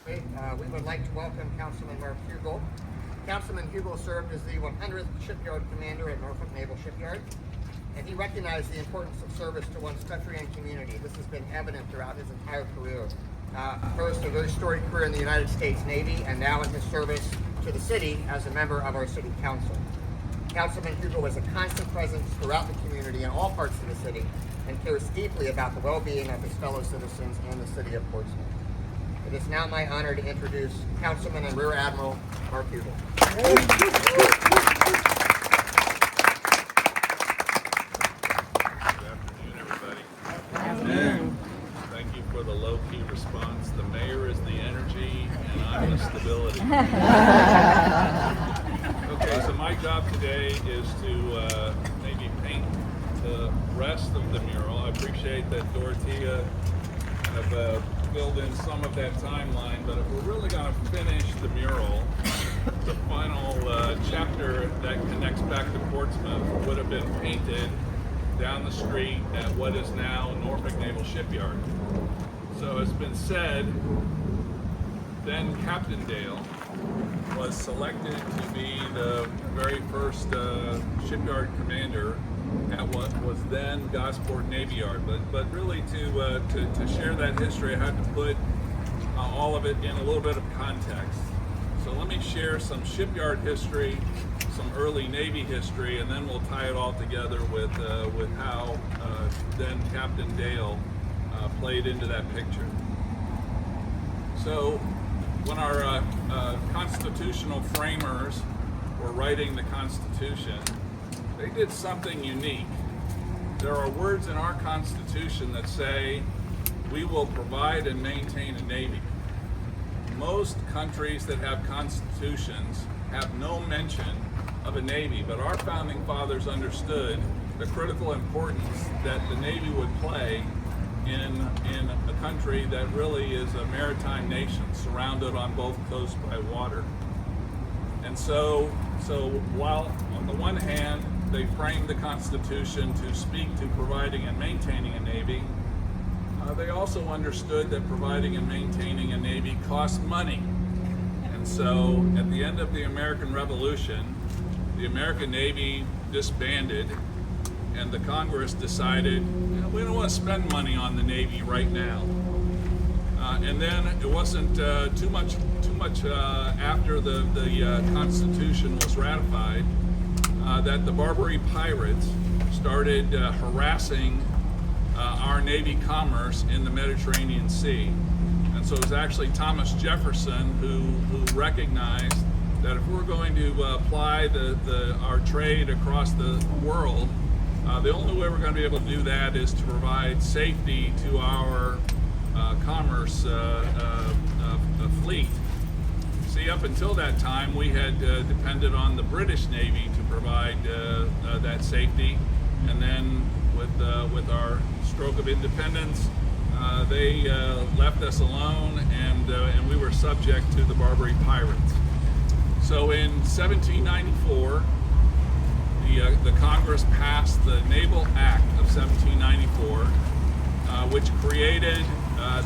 Great. We would like to welcome Councilman Mark Hugel. Councilman Hugel served as the 100th Shipyard Commander at Norfolk Naval Shipyard, and he recognized the importance of service to one's country and community. This has been evident throughout his entire career. First, a very storied career in the United States Navy, and now in his service to the city as a member of our city council. Councilman Hugel was a constant presence throughout the community in all parts of the city and cares deeply about the well-being of his fellow citizens and the city of Portsmouth. It is now my honor to introduce Councilman and Rear Admiral Mark Hugel. Good afternoon, everybody. Good afternoon. Thank you for the low-key response. The mayor is the energy, and I'm the stability. Okay, so my job today is to maybe paint the rest of the mural. I appreciate that Dorothea have filled in some of that timeline, but if we're really going to finish the mural, the final chapter that connects back to Portsmouth would have been painted down the street at what is now Norfolk Naval Shipyard. So it's been said, then Captain Dale was selected to be the very first shipyard commander at what was then Gosport Navy Yard. But really to share that history, I had to put all of it in a little bit of context. So let me share some shipyard history, some early Navy history, and then we'll tie it all together with how then Captain Dale played into that picture. So when our constitutional framers were writing the Constitution, they did something unique. There are words in our Constitution that say, we will provide and maintain a Navy. Most countries that have constitutions have no mention of a Navy, but our founding fathers understood the critical importance that the Navy would play in a country that really is a maritime nation, surrounded on both coasts by water. And so while on the one hand, they framed the Constitution to speak to providing and maintaining a Navy, they also understood that providing and maintaining a Navy cost money. And so at the end of the American Revolution, the American Navy disbanded, and the Congress decided, we don't want to spend money on the Navy right now. And then it wasn't too much after the Constitution was ratified that the Barbary pirates started harassing our Navy commerce in the Mediterranean Sea. And so it was actually Thomas Jefferson who recognized that if we're going to apply our trade across the world, the only way we're going to be able to do that is to provide safety to our commerce fleet. See, up until that time, we had depended on the British Navy to provide that safety, and then with our stroke of independence, they left us alone, and we were subject to the Barbary pirates. So in 1794, the Congress passed the Naval Act of 1794, which created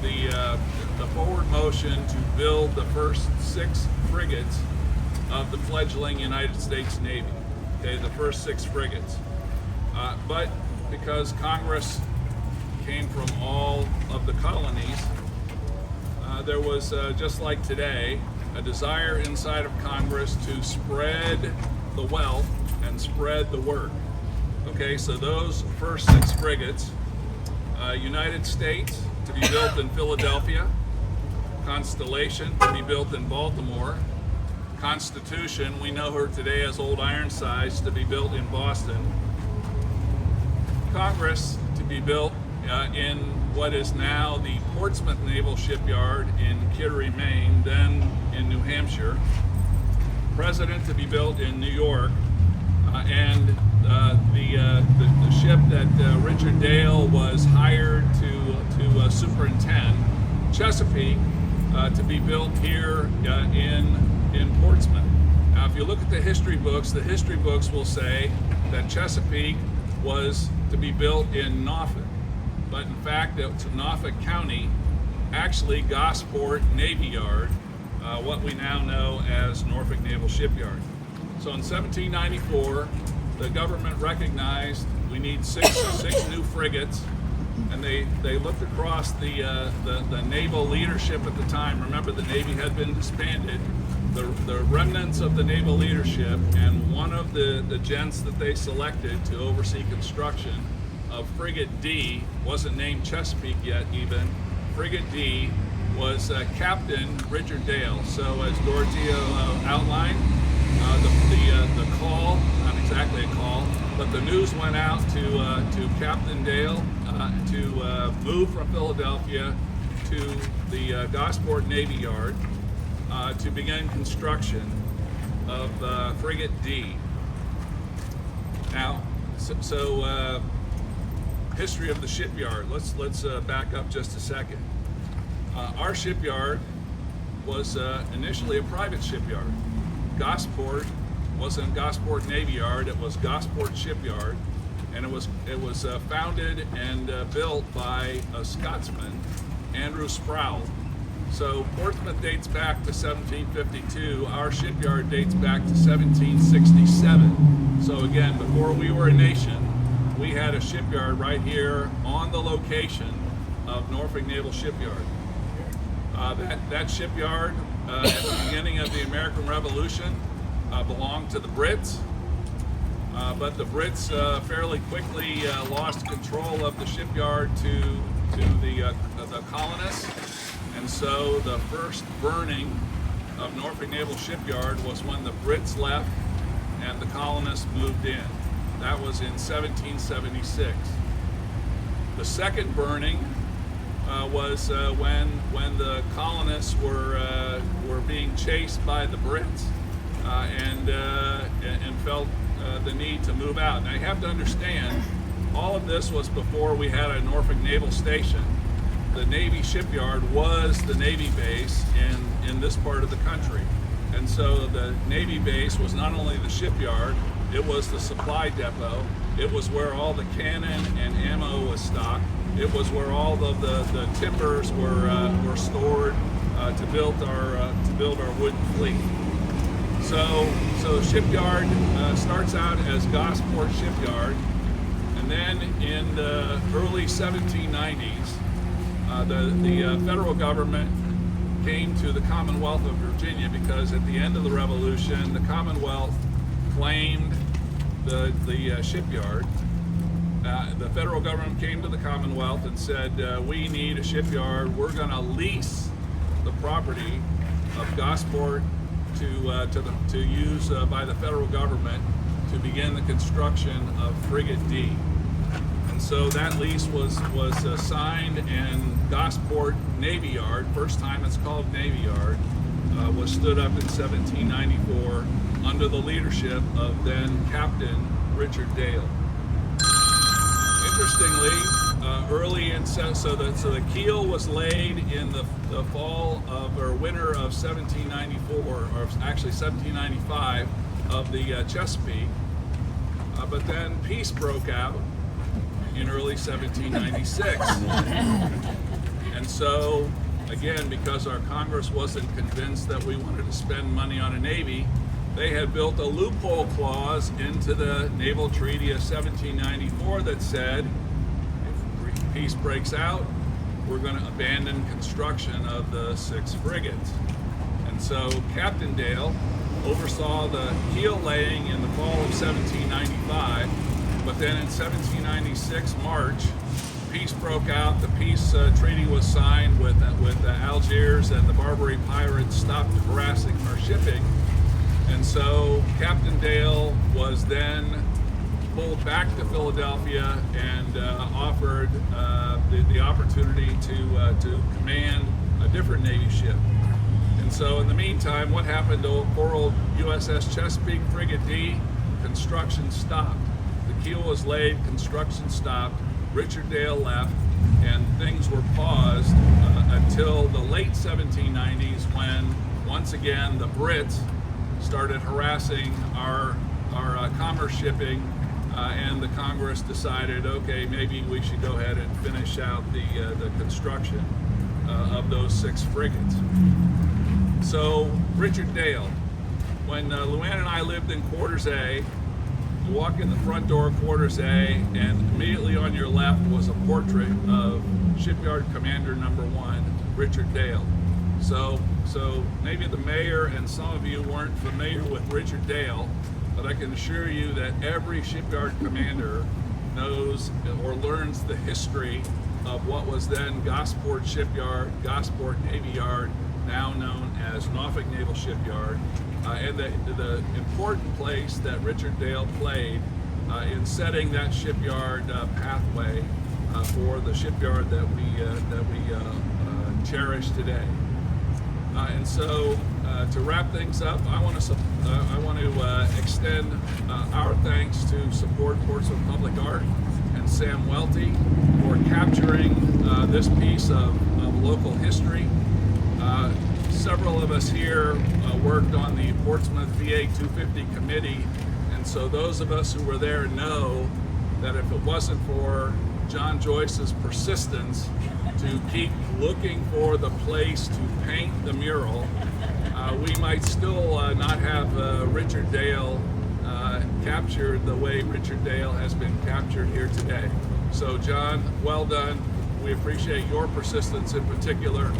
the forward motion to build the first 6 frigates of the fledgling United States Navy. Okay, the first 6 frigates. But because Congress came from all of the colonies, there was, just like today, a desire inside of Congress to spread the wealth and spread the work. Okay, so those first 6 frigates, United States to be built in Philadelphia, Constellation to be built in Baltimore, Constitution, we know her today as Old Ironsides, to be built in Boston, Congress to be built in what is now the Portsmouth Naval Shipyard in Kittery, Maine, then in New Hampshire, President to be built in New York, and the ship that Richard Dale was hired to superintend, Chesapeake, to be built here in Portsmouth. Now, if you look at the history books will say that Chesapeake was to be built in Norfolk, but in fact it's Norfolk County actually Gosport Navy Yard, what we now know as Norfolk Naval Shipyard. So in 1794, the government recognized we need six new frigates, and they looked across the naval leadership at the time. Remember, the Navy had been disbanded. The remnants of the naval leadership, and one of the gents that they selected to oversee construction of Frigate D, wasn't named Chesapeake yet even. Frigate D was Captain Richard Dale. So as Dorothea outlined, the call, not exactly a call, but the news went out to Captain Dale to move from Philadelphia to the Gosport Navy Yard to begin construction of Frigate D. Now, history of the shipyard. Let's back up just a second. Our shipyard was initially a private shipyard. Gosport wasn't Gosport Navy Yard; it was Gosport Shipyard, and it was founded and built by a Scotsman, Andrew Sproul. So Portsmouth dates back to 1752. Our shipyard dates back to 1767. So again, before we were a nation, we had a shipyard right here on the location of Norfolk Naval Shipyard. That shipyard at the beginning of the American Revolution belonged to the Brits, but the Brits fairly quickly lost control of the shipyard to the colonists. And so the first burning of Norfolk Naval Shipyard was when the Brits left and the colonists moved in. That was in 1776. The second burning was when the colonists were being chased by the Brits and felt the need to move out. Now you have to understand, all of this was before we had a Norfolk Naval Station. The Navy shipyard was the Navy base in this part of the country. And so the Navy base was not only the shipyard, it was the supply depot, it was where all the cannon and ammo was stocked, it was where all of the timbers were stored to build our wooden fleet. So the shipyard starts out as Gosport Shipyard, and then in the early 1790s, the federal government came to the Commonwealth of Virginia because at the end of the Revolution, the Commonwealth claimed the shipyard. The federal government came to the Commonwealth and said, we need a shipyard. We're going to lease the property of Gosport to use by the federal government to begin the construction of Frigate D. And so that lease was signed, and Gosport Navy Yard, first time it's called Navy Yard, was stood up in 1794 under the leadership of then Captain Richard Dale. Interestingly, the keel was laid in the fall of or winter of 1794, or actually 1795, of the Chesapeake. But then peace broke out in early 1796. And so, again, because our Congress wasn't convinced that we wanted to spend money on a Navy, they had built a loophole clause into the Naval Treaty of 1794 that said, if peace breaks out, we're going to abandon construction of the 6 frigates. And so Captain Dale oversaw the keel laying in the fall of 1795, but then in 1796 March, peace broke out. The peace treaty was signed with Algiers, and the Barbary pirates stopped harassing our shipping. And so Captain Dale was then pulled back to Philadelphia and offered the opportunity to command a different Navy ship. And so in the meantime, what happened to poor old USS Chesapeake Frigate D? Construction stopped. The keel was laid, construction stopped, Richard Dale left, and things were paused until the late 1790s when, once again, the Brits started harassing our commerce shipping, and the Congress decided, okay, maybe we should go ahead and finish out the construction of those 6 frigates. So Richard Dale, when Luann and I lived in Quarters A, you walk in the front door of Quarters A, and immediately on your left was a portrait of Shipyard Commander Number 1, Richard Dale. So maybe the mayor and some of you weren't familiar with Richard Dale, but I can assure you that every shipyard commander knows or learns the history of what was then Gosport Shipyard, Gosport Navy Yard, now known as Norfolk Naval Shipyard, and the important place that Richard Dale played in setting that shipyard pathway for the shipyard that we cherish today. And so, to wrap things up, I want to extend our thanks to Support Portsmouth Public Art and Sam Welty for capturing this piece of local history. Several of us here worked on the Portsmouth VA 250 committee, and so those of us who were there know that if it wasn't for John Joyce's persistence to keep looking for the place to paint the mural, we might still not have Richard Dale captured the way Richard Dale has been captured here today. So John, well done. We appreciate your persistence in particular,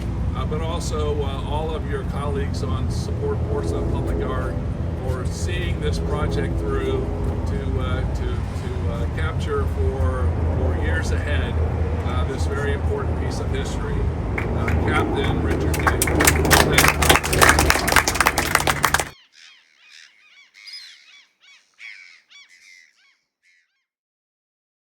but also all of your colleagues on Support Portsmouth Public Art for seeing this project through to capture for years ahead this very important piece of history. Captain Richard Dale. Thank you.